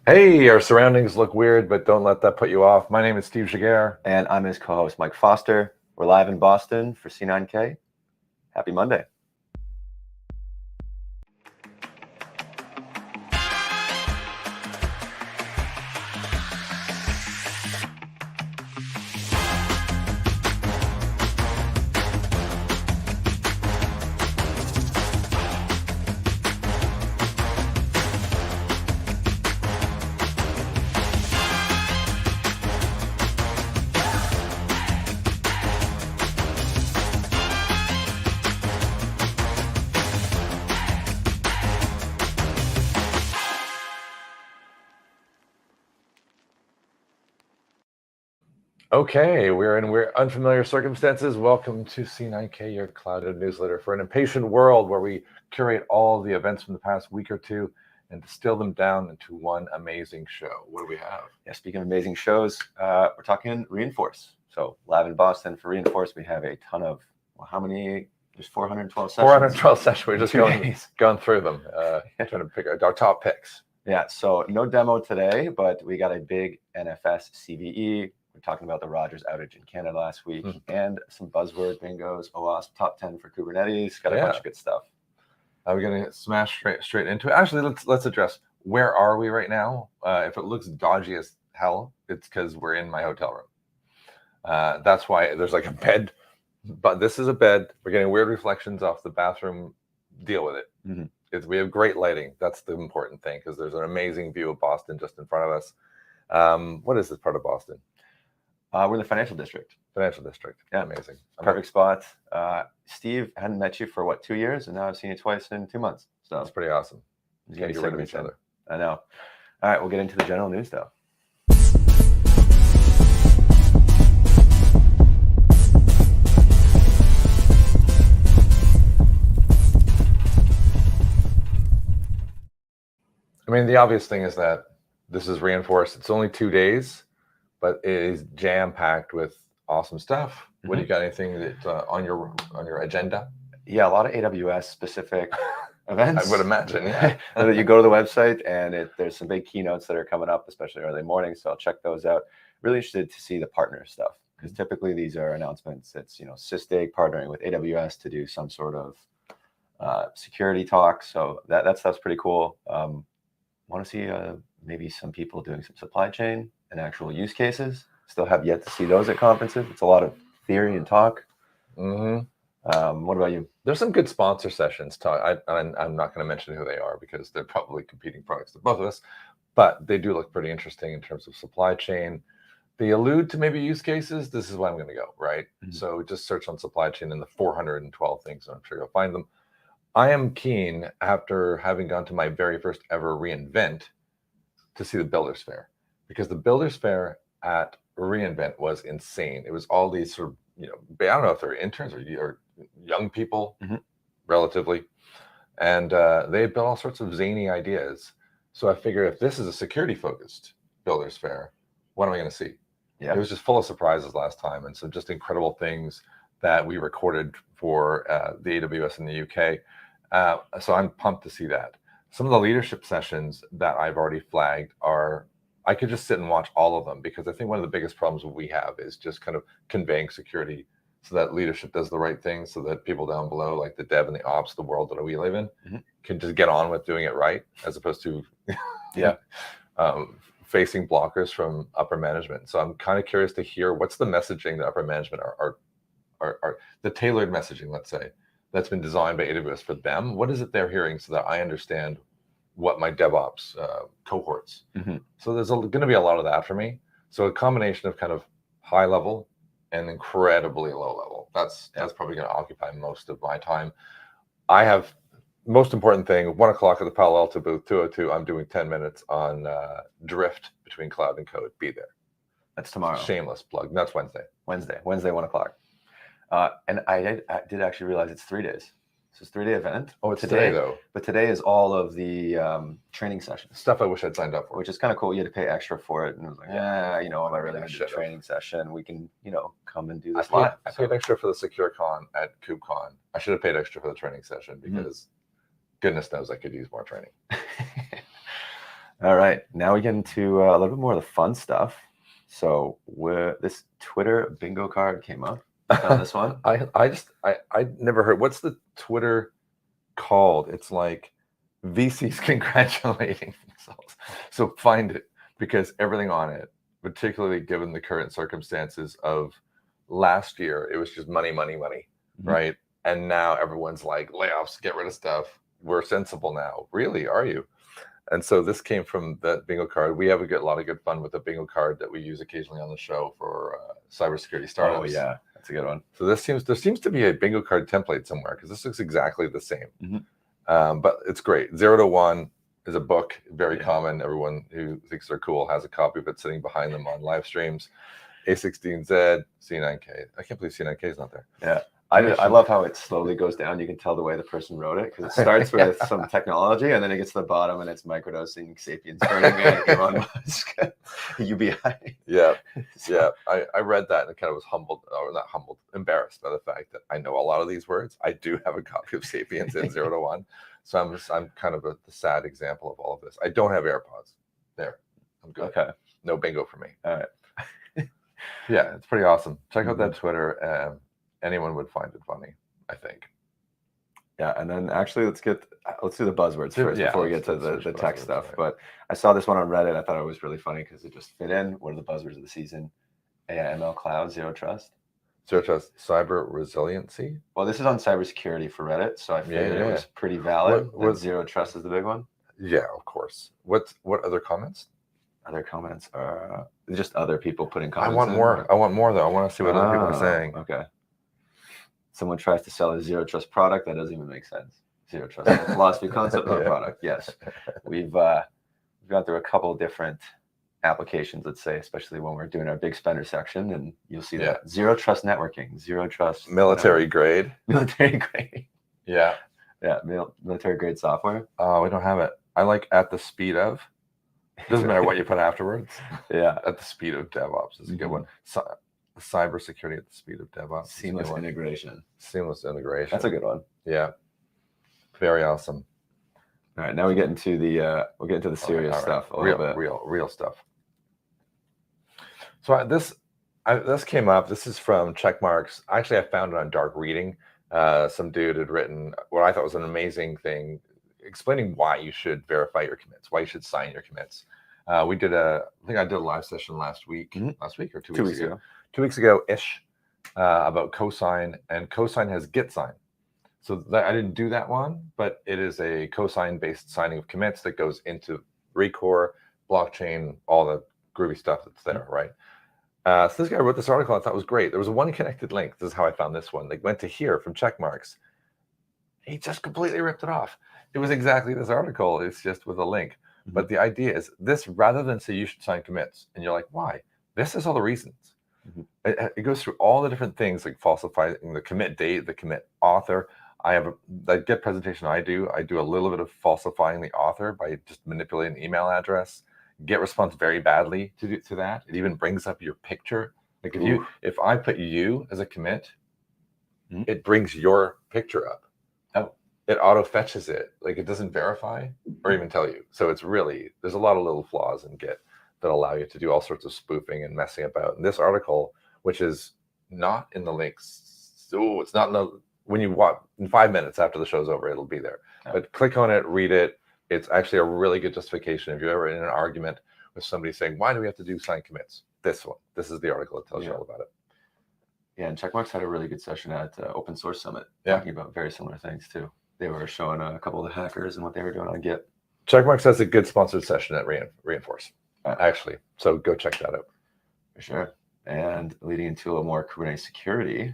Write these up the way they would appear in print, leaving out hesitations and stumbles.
Hey, our surroundings look weird, but don't let that put you off. My name is Steve Jaguar. And I'm his co-host, Mike Foster. We're live in Boston for C9K. Happy Monday. Okay, we're in unfamiliar circumstances. Welcome to C9K, your clouded newsletter for an impatient world where we curate all the events from the past week or two and distill them down into one amazing show. What do we have? Yeah, speaking of amazing shows, we're talking Reinforce. So live in Boston for Reinforce, we have a ton of, well, how many? There's 412 sessions. 412 sessions. We're just going through them, trying to pick our top picks. Yeah, so no demo today, but we got a big NFS CVE. We're talking about the Rogers outage in Canada last week and some buzzword bingos, OWASP top 10 for Kubernetes. Got a bunch of good stuff. Are we going to smash straight into it? Actually, let's address where are we right now. If it looks dodgy as hell, it's because we're in my hotel room. That's why there's like a bed, but this is a bed. We're getting weird reflections off the bathroom. Deal with it. We have great lighting. That's the important thing because there's an amazing view of Boston just in front of us. What is this part of Boston? We're in the financial district. Financial district. Yeah, amazing. Perfect spot. Steve, I hadn't met you for what, 2 years, and now I've seen you twice in 2 months. So that's pretty awesome. You can't get rid of each other. I know. All right, we'll get into the general news though. I mean, the obvious thing is that this is Reinforced. It's only 2 days, but it is jam-packed with awesome stuff. What do you got? Anything that on your agenda? Yeah, a lot of AWS specific events. I would imagine. Yeah. You go to the website and there's some big keynotes that are coming up, especially early morning. So I'll check those out. Really interested to see the partner stuff because typically these are announcements. It's Sysdig partnering with AWS to do some sort of security talk. So that stuff's pretty cool. Want to see maybe some people doing some supply chain and actual use cases. Still have yet to see those at conferences. It's a lot of theory and talk. What about you? There's some good sponsor sessions. I'm not going to mention who they are because they're probably competing products to both of us, but they do look pretty interesting in terms of supply chain. They allude to maybe use cases. This is where I'm going to go, right? So just search on supply chain and the 412 things, and I'm sure you'll find them. I am keen, after having gone to my very first ever reInvent, to see the Builders Fair, because the Builders Fair at reInvent was insane. It was all these sort of, I don't know if they're interns or young people, relatively, and they built all sorts of zany ideas. So I figured if this is a security-focused Builders Fair, what am I going to see? Yeah, it was just full of surprises last time, and some just incredible things that we recorded for the AWS in the UK. So I'm pumped to see that. Some of the leadership sessions that I've already flagged are, I could just sit and watch all of them, because I think one of the biggest problems we have is just kind of conveying security so that leadership does the right thing, so that people down below, like the dev and the ops, the world that we live in, can just get on with doing it right, as opposed to facing blockers from upper management. So I'm kind of curious to hear what's the messaging that upper management are the tailored messaging, let's say, that's been designed by AWS for them. What is it they're hearing so that I understand what my DevOps cohorts. So there's going to be a lot of that for me. So a combination of kind of high level and incredibly low level. That's probably going to occupy most of my time. I have, most important thing, 1 o'clock at the Palo Alto booth, 202. I'm doing 10 minutes on drift between cloud and code. Be there. That's tomorrow. Shameless plug. That's Wednesday. Wednesday, 1 o'clock. And I did actually realize it's 3 days. So it's a 3-day event. Oh, it's today though. But today is all of the training sessions. Stuff I wish I'd signed up for. Which is kind of cool. You had to pay extra for it. And I was like, am I really going to do a training session? We can, come and do this live. I paid extra for the SecureCon at KubeCon. I should have paid extra for the training session, because goodness knows I could use more training. All right. Now we get into a little bit more of the fun stuff. So this Twitter bingo card came up. On this one, I never heard. What's the Twitter called? It's like VCs congratulating themselves. So find it, because everything on it, particularly given the current circumstances of last year, it was just money, right? And now everyone's like, layoffs, get rid of stuff. We're sensible now. Really, are you? And so this came from that bingo card. We have a lot of good fun with the bingo card that we use occasionally on the show for cybersecurity startups. Oh yeah, that's a good one. So there seems to be a bingo card template somewhere, because this looks exactly the same. But it's great. 0 to 1 is a book, very common. Everyone who thinks they're cool has a copy of it sitting behind them on live streams. A16Z, C9K. I can't believe C9K is not there. Yeah. I love how it slowly goes down. You can tell the way the person wrote it, because it starts with some technology, and then it gets to the bottom, and it's microdosing, sapiens burning, Elon Musk, UBI. Yeah. I read that and kind of was humbled, or not humbled, embarrassed by the fact that I know a lot of these words. I do have a copy of Sapiens in 0 to 1, so I'm kind of the sad example of all of this. I don't have AirPods. There, I'm good. Okay. No bingo for me. All right. Yeah, it's pretty awesome. Check out that Twitter. Anyone would find it funny, I think. Yeah, and then actually let's do the buzzwords first before we get to the tech stuff. Right. But I saw this one on Reddit. I thought it was really funny because it just fit in. What are the buzzwords of the season? AI, ML, cloud, zero trust. Zero trust, cyber resiliency. Well, this is on cybersecurity for Reddit, so I figured it was pretty valid. What zero trust is the big one. Yeah, of course. What other comments? Other comments are just other people putting comments. I want more. I want more though. I want to see what other people are saying. Okay. Someone tries to sell a zero trust product. That doesn't even make sense. Zero trust is a philosophy, concept, not a product. Yes. We've gone through a couple of different applications, let's say, especially when we're doing our big spender section, and you'll see that zero trust networking, zero trust military grade. Military grade. Yeah. Yeah. Military grade software. Oh, we don't have it. I like at the speed of. Doesn't matter what you put afterwards. Yeah. At the speed of DevOps is a good one. Cybersecurity at the speed of DevOps. Seamless integration. Seamless integration. That's a good one. Yeah. Very awesome. All right, now we get into the serious stuff a little bit. Real stuff. So this came up. This is from Checkmarks. Actually, I found it on Dark Reading. Some dude had written what I thought was an amazing thing, explaining why you should verify your commits, why you should sign your commits. I think I did a live session last week or 2 weeks ago. 2 weeks ago-ish, about cosign, and cosign has git sign. So I didn't do that one, but it is a cosign based signing of commits that goes into Recore, blockchain, all the groovy stuff that's there, right? So this guy wrote this article I thought was great. There was one connected link. This is how I found this one. They went to here from Checkmarks. He just completely ripped it off. It was exactly this article. It's just with a link. But the idea is this, rather than say you should sign commits, and you're like, why? This is all the reasons. It goes through all the different things, like falsifying the commit date, the commit author. I have the Git presentation I do a little bit of falsifying the author by just manipulating the email address. Git responds very badly to that. It even brings up your picture. Like if I put you as a commit, it brings your picture up. Oh. it auto fetches it. Like it doesn't verify or even tell you. So it's really, there's a lot of little flaws in Git that allow you to do all sorts of spoofing and messing about. And this article, which is not in the links, so it's not in the, when you watch in 5 minutes after the show's over, it'll be there. Yeah. But click on it, read it. It's actually a really good justification. If you're ever in an argument with somebody saying, why do we have to do signed commits? This one, this is the article that tells you all about it. Yeah, and Checkmarx had a really good session at Open Source Summit, talking about very similar things too. They were showing a couple of the hackers and what they were doing on Git. Checkmarx has a good sponsored session at Reinforce, actually. So go check that out. For sure. And leading into a more Kubernetes security.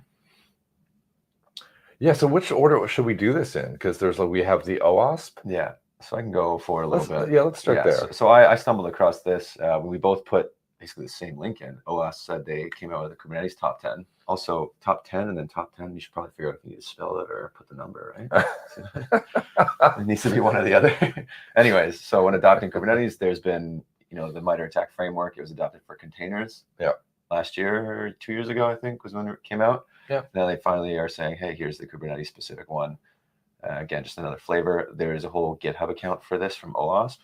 Yeah, so which order should we do this in? Because there's we have the OWASP. Yeah, so I can go for a little bit. Yeah, let's start there. So I stumbled across this. We both put basically the same link in. OWASP said they came out with a Kubernetes top 10. Also top 10 and then top 10. You should probably figure out if you need to spell it or put the number, right? It needs to be one or the other. Anyways, so when adopting Kubernetes, there's been, the MITRE ATT&CK framework. It was adopted for containers. Yeah. Last year or 2 years ago, I think, was when it came out. Yeah. Now they finally are saying, hey, here's the Kubernetes specific one. Again, just another flavor. There is a whole GitHub account for this from OWASP.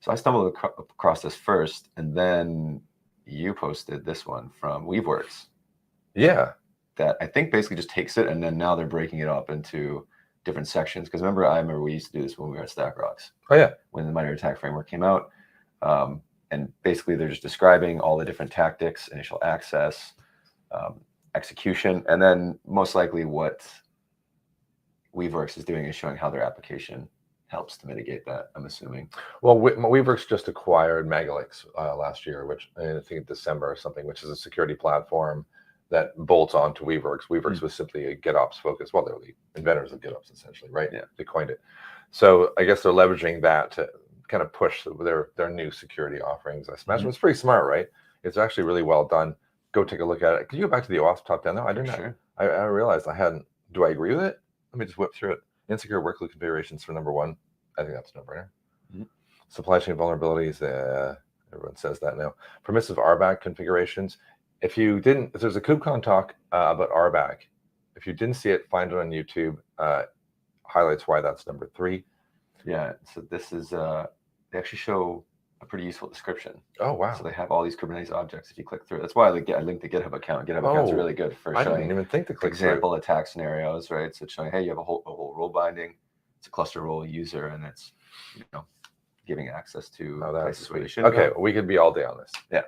So I stumbled across this first, and then you posted this one from Weaveworks. Yeah. That I think basically just takes it, and then now they're breaking it up into different sections. Because I remember we used to do this when we were at StackRox. Oh, yeah. When the MITRE ATT&CK framework came out. And basically they're just describing all the different tactics, initial access, execution, and then most likely what Weaveworks is doing is showing how their application helps to mitigate that, I'm assuming. Well, Weaveworks just acquired Megalix last year, which I think in December or something, which is a security platform that bolts on to Weaveworks. Weaveworks was simply a GitOps focus. Well, they're the inventors of GitOps, essentially, right? Yeah. They coined it. So I guess they're leveraging that to kind of push their new security offerings. I imagine it's pretty smart, right? It's actually really well done. Go take a look at it. Could you go back to the OWASP top 10 though? I didn't. Sure. I realized I hadn't. Do I agree with it? Let me just whip through it. Insecure workload configurations for number 1. I think that's a no-brainer. Supply chain vulnerabilities. Everyone says that now. Permissive RBAC configurations. If there's a KubeCon talk about RBAC. If you didn't see it, find it on YouTube. Highlights why that's number 3. Yeah. So this is they actually show a pretty useful description. Oh, wow. So they have all these Kubernetes objects if you click through. That's why I linked the GitHub account. GitHub account's really good for showing. I didn't even think to click example attack scenarios, right? So it's showing, hey, you have a whole role binding. It's a cluster role user, and it's giving access to places where you should. Okay, we could be all day on this. Yeah,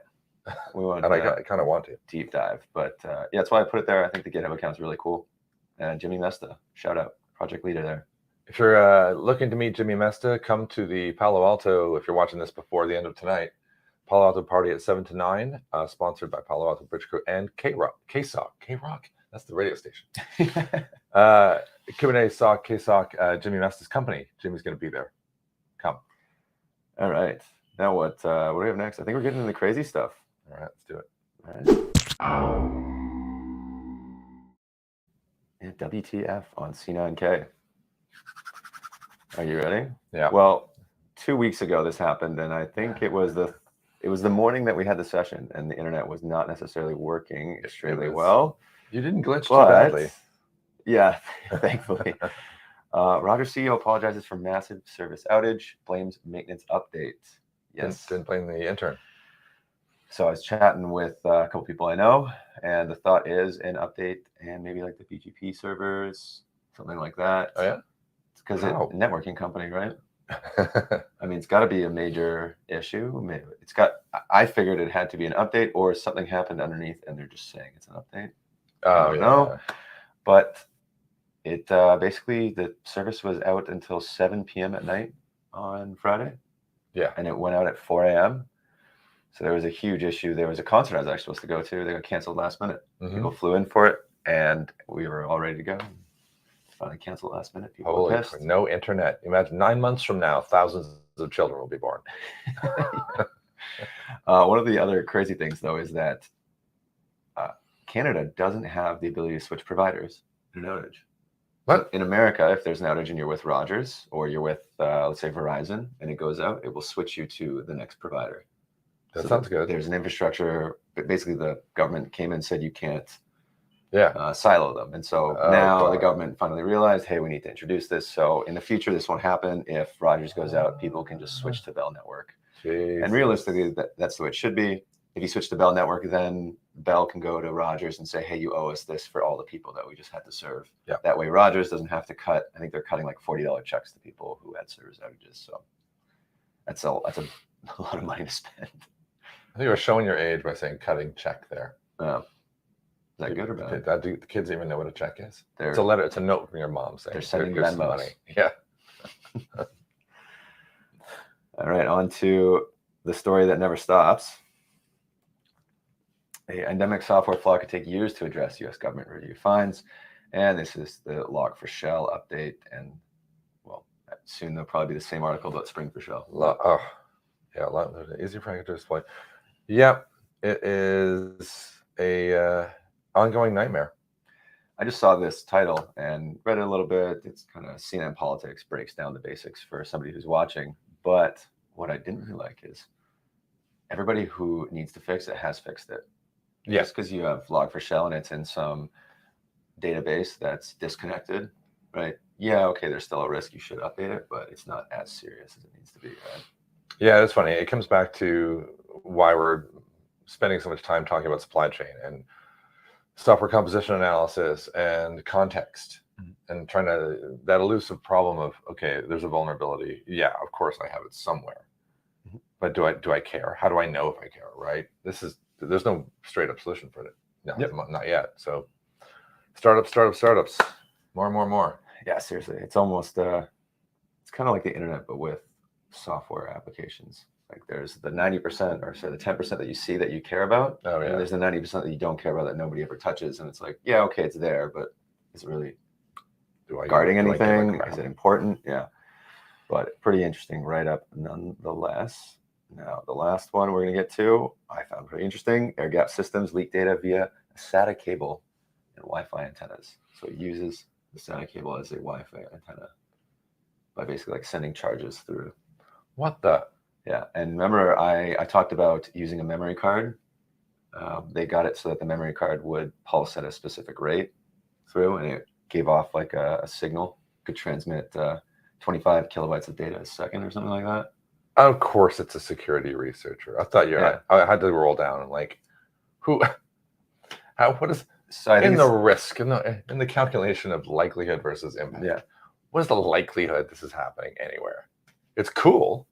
we want. And I kind of want to deep dive, but yeah, that's why I put it there. I think the GitHub account's really cool. And Jimmy Mesta, shout out, project leader there. If you're looking to meet Jimmy Mesta, come to the Palo Alto, if you're watching this before the end of tonight, Palo Alto party at 7 to 9, sponsored by Palo Alto Bridge Crew and K-Rock, that's the radio station. Kubernetes SOC, KSOC, Jimmy Mesta's company. Jimmy's going to be there. Come. All right. Now what do we have next? I think we're getting into the crazy stuff. All right, let's do it. All right. Yeah, WTF on C9K. Are you ready? Yeah. Well, 2 weeks ago this happened, and I think it was the morning that we had the session, and the internet was not necessarily working extremely well. You didn't glitch too badly. Yeah, thankfully. Roger CEO apologizes for massive service outage, blames maintenance update. Yes. Didn't blame the intern. So I was chatting with a couple people I know, and the thought is an update and maybe like the BGP servers, something like that. Oh, yeah? It's because it's a networking company, right? I mean, it's got to be a major issue. Maybe I figured it had to be an update or something happened underneath and they're just saying it's an update. I don't know. But it basically, the service was out until 7 p.m. at night on Friday. Yeah. And it went out at 4 a.m. So there was a huge issue. There was a concert I was actually supposed to go to. They got canceled last minute. People flew in for it and we were all ready to go. Finally canceled last minute. People were pissed. No internet. Imagine 9 months from now, thousands of children will be born. One of the other crazy things, though, is that Canada doesn't have the ability to switch providers in an outage. What? In America, if there's an outage and you're with Rogers or you're with, let's say, Verizon, and it goes out, it will switch you to the next provider. That sounds good. There's an infrastructure, but basically the government came and said you can't silo them. And so Oh, now the God. government finally realized, hey, we need to introduce this. So in the future, this won't happen. If Rogers goes out, people can just switch to Bell Network. Jesus. And realistically, that's the way it should be. If you switch to Bell Network, then Bell can go to Rogers and say, hey, you owe us this for all the people that we just had to serve. Yeah. That way, Rogers doesn't have to cut. I think they're cutting like $40 checks to people who had service outages. So that's a lot of money to spend. I think you were showing your age by saying cutting check there. Is that good or bad? Do the kids even know what a check is? They're, It's a letter. It's a note from your mom saying they're sending "Here's some Venmos." money. Yeah. All right, on to the story that never stops. A endemic software flaw could take years to address. U.S. government review finds, and this is the log for shell update. And well, soon there'll probably be the same article about Spring for Shell. Easy for to display. Yep, it is a ongoing nightmare. I just saw this title and read it a little bit. It's kind of CNN politics, breaks down the basics for somebody who's watching. But what I didn't really like is everybody who needs to fix it has fixed it. Yes, Just because you have log4shell and it's in some database that's disconnected, right? Yeah, okay, there's still a risk. You should update it, but it's not as serious as it needs to be, right? Yeah, it's funny. It comes back to why we're spending so much time talking about supply chain and software composition analysis and context and trying to, that elusive problem of, okay, there's a vulnerability. Yeah, of course I have it somewhere. But do I care? How do I know if I care, right? There's no straight up solution for it. No, not yet. So startups, more. Yeah, seriously. It's almost, it's kind of like the internet, but with software applications. Like there's the 90% or so the 10% that you see that you care about. Oh, yeah. And there's the 90% that you don't care about that nobody ever touches. And it's like, yeah, okay, it's there, but is it really guarding anything? Is it important? Yeah. But pretty interesting write-up nonetheless. Now, the last one we're going to get to, I found pretty interesting. Airgap systems leak data via a SATA cable and Wi-Fi antennas. So it uses the SATA cable as a Wi-Fi antenna by basically like sending charges through. What the? Yeah, and remember I talked about using a memory card. They got it so that the memory card would pulse at a specific rate through, and it gave off like a signal, could transmit 25 kilobytes of data a second or something like that. Of course, it's a security researcher. I thought I had to roll down and like, what is in the risk in the calculation of likelihood versus impact? Yeah, what is the likelihood this is happening anywhere? It's cool.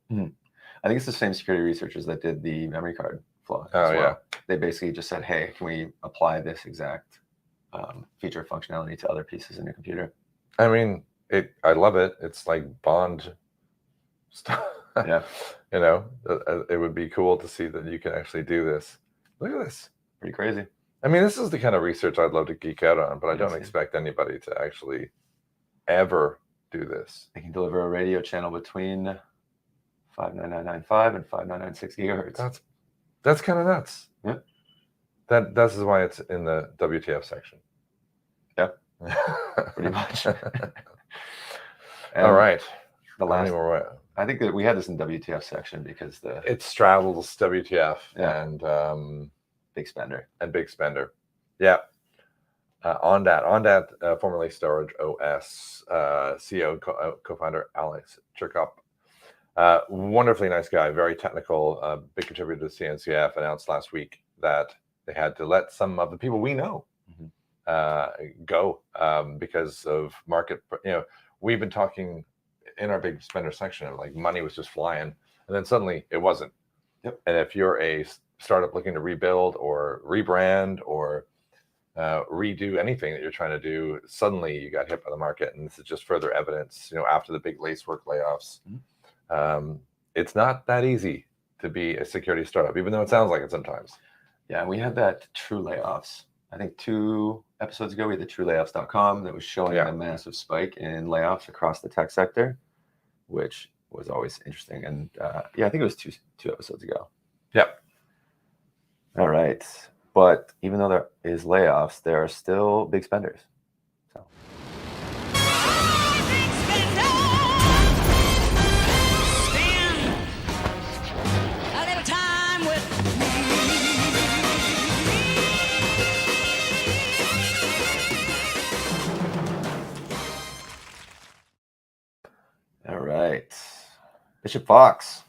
I think it's the same security researchers that did the memory card flaw. Oh, yeah. They basically just said, hey, can we apply this exact feature functionality to other pieces in your computer? I mean, I love it. It's like Bond stuff. Yeah. You know, it would be cool to see that you can actually do this. Look at this. Pretty crazy. I mean, this is the kind of research I'd love to geek out on, but I don't expect anybody to actually ever do this. They can deliver a radio channel between 59995 and 5996 gigahertz. That's kind of nuts. Yeah. That's why it's in the WTF section. Yeah. Pretty much. All right. The last I think that we had this in WTF section because it straddles WTF and Big Spender. Yeah. Ondat, formerly Storage OS, CEO, co-founder Alex Cherkop. Wonderfully nice guy, very technical, big contributor to CNCF, announced last week that they had to let some of the people we know go because of market. We've been talking in our big spender section of like money was just flying, and then suddenly it wasn't. Yep. And if you're a startup looking to rebuild or rebrand or redo anything that you're trying to do, suddenly you got hit by the market, and this is just further evidence. After the big Lacework layoffs, it's not that easy to be a security startup, even though it sounds like it sometimes. Yeah, we had that True Layoffs. I think 2 episodes ago, we had the TrueLayoffs.com that was showing a massive spike in layoffs across the tech sector, which was always interesting. And I think it was two episodes ago. Yep. All right. But even though there is layoffs, there are still big spenders. So. Bishop Fox,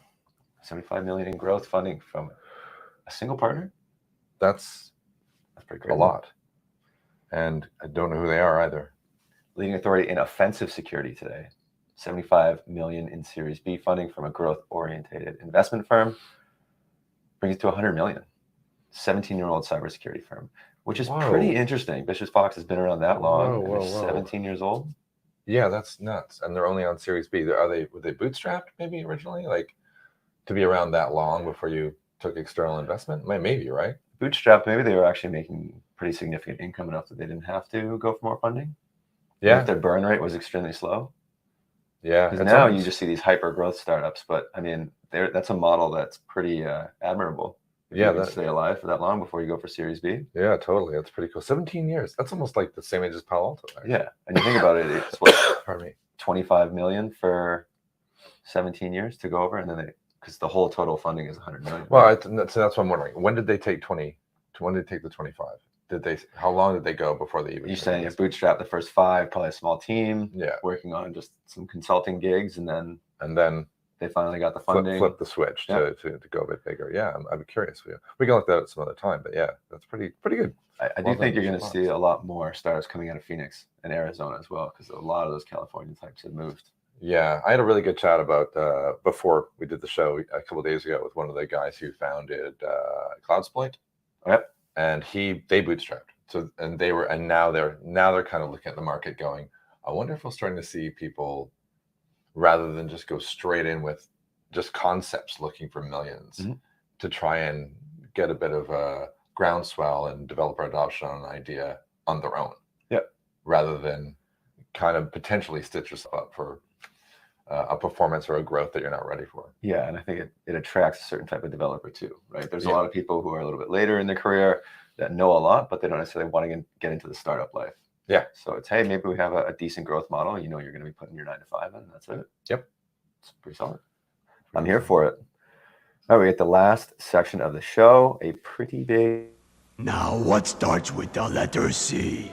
75 million in growth funding from a single partner. That's pretty crazy. a lot. And I don't know who they are either. Leading authority in offensive security today. 75 million in Series B funding from a growth-oriented investment firm. Brings it to 100 million. 17-year-old cybersecurity firm, which is pretty interesting. Bishop Fox has been around that long. And they're 17 years old. Yeah, that's nuts. And they're only on Series B. Were they bootstrapped maybe originally? Like to be around that long before you took external investment? Maybe, right? Bootstrapped, maybe they were actually making pretty significant income enough that they didn't have to go for more funding. Yeah. If their burn rate was extremely slow. Yeah. Because now you just see these hyper growth startups, but I mean, that's a model that's pretty admirable. If you can stay alive for that long before you go for Series B. Yeah, totally. That's pretty cool. 17 years. That's almost like the same age as Palo Alto. Actually. Yeah. And you think about it, it's what, pardon me, 25 million for 17 years to go over. And then because the whole total funding is 100 million. Well, so that's what I'm wondering. When did they take 20? When did they take the 25? How long did they go before they even? You're saying you bootstrap the first 5, probably a small team. Yeah. Working on just some consulting gigs, and then they finally got the funding. Flip the switch to go a bit bigger. Yeah, I'm curious. We can look that at some other time, but yeah, that's pretty good. I do think you're going to see a lot more startups coming out of Phoenix and Arizona as well, because a lot of those California types have moved. Yeah, I had a really good chat about before we did the show a couple of days ago with one of the guys who founded CloudSploit. Yep. And they bootstrapped. So now they're kind of looking at the market going, I wonder if we're starting to see people, rather than just go straight in with just concepts looking for millions, to try and get a bit of a groundswell and developer adoption on an idea on their own. Yep. Rather than kind of potentially stitch yourself up for a performance or a growth that you're not ready for. Yeah, and I think it attracts a certain type of developer too, right? There's a lot of people who are a little bit later in their career that know a lot, but they don't necessarily want to get into the startup life. Yeah. So it's, hey, maybe we have a decent growth model. You know, you're going to be putting your 9 to 5 in, and that's it. Yep. It's pretty solid. I'm here for it. All right, we get the last section of the show, a pretty big. Now, what starts with the letter C?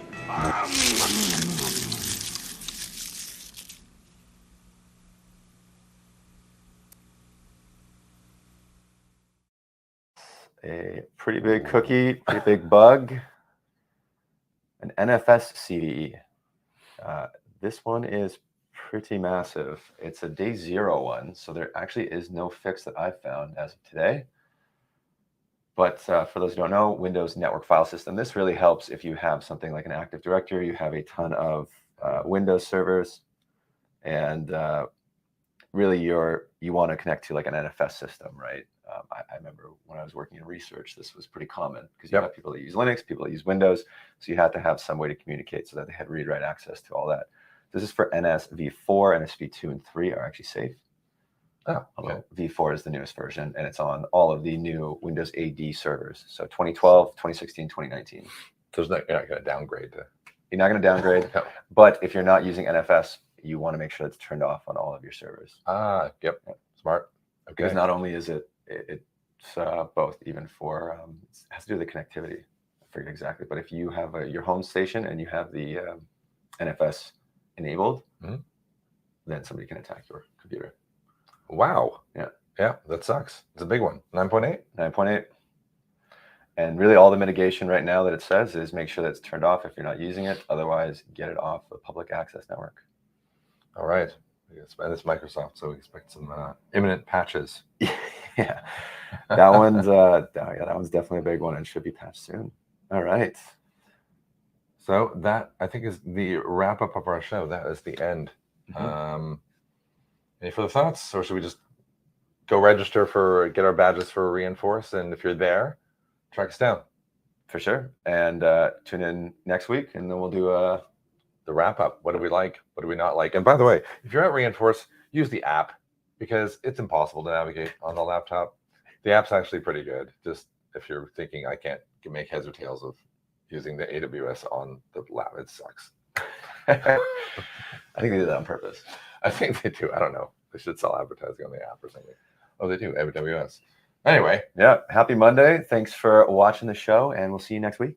A pretty big cookie, pretty big bug, an NFS CDE. This one is pretty massive. It's a day 0 one, so there actually is no fix that I've found as of today. But for those who don't know, Windows Network File System, this really helps if you have something like an Active Directory, you have a ton of Windows servers, and really you want to connect to like an NFS system, right? I remember when I was working in research, this was pretty common because you have people that use Linux, people that use Windows. So you had to have some way to communicate so that they had read-write access to all that. This is for NSV4, NSV2, and 3 are actually safe. Oh, although V4 is the newest version, and it's on all of the new Windows AD servers. So 2012, 2016, 2019. So you're not going to downgrade. You're not going to downgrade. No. But if you're not using NFS, you want to make sure it's turned off on all of your servers. Yep. Smart. Okay. Because not only is it's both, even for it has to do with the connectivity. I forget exactly, but if you have your home station and you have the NFS enabled, then somebody can attack your computer. Wow. Yeah, that sucks. It's a big one. 9.8. 9.8. And really, all the mitigation right now that it says is make sure that it's turned off if you're not using it. Otherwise, get it off the public access network. All right. It's Microsoft, so we expect some imminent patches. Yeah, that one's definitely a big one and should be patched soon. All right. So that, I think, is the wrap up of our show. That is the end. Any further thoughts, or should we just go register get our badges for Reinforce? And if you're there, track us down. For sure. And tune in next week, and then we'll do the wrap up. What do we like? What do we not like? And by the way, if you're at Reinforce, use the app, because it's impossible to navigate on the laptop. The app's actually pretty good. Just if you're thinking I can't make heads or tails of using the AWS on the lap, it sucks. I think they did that on purpose. I think they do. I don't know. They should sell advertising on the app or something. Oh, they do. AWS. Anyway. Yeah. Happy Monday. Thanks for watching the show, and we'll see you next week.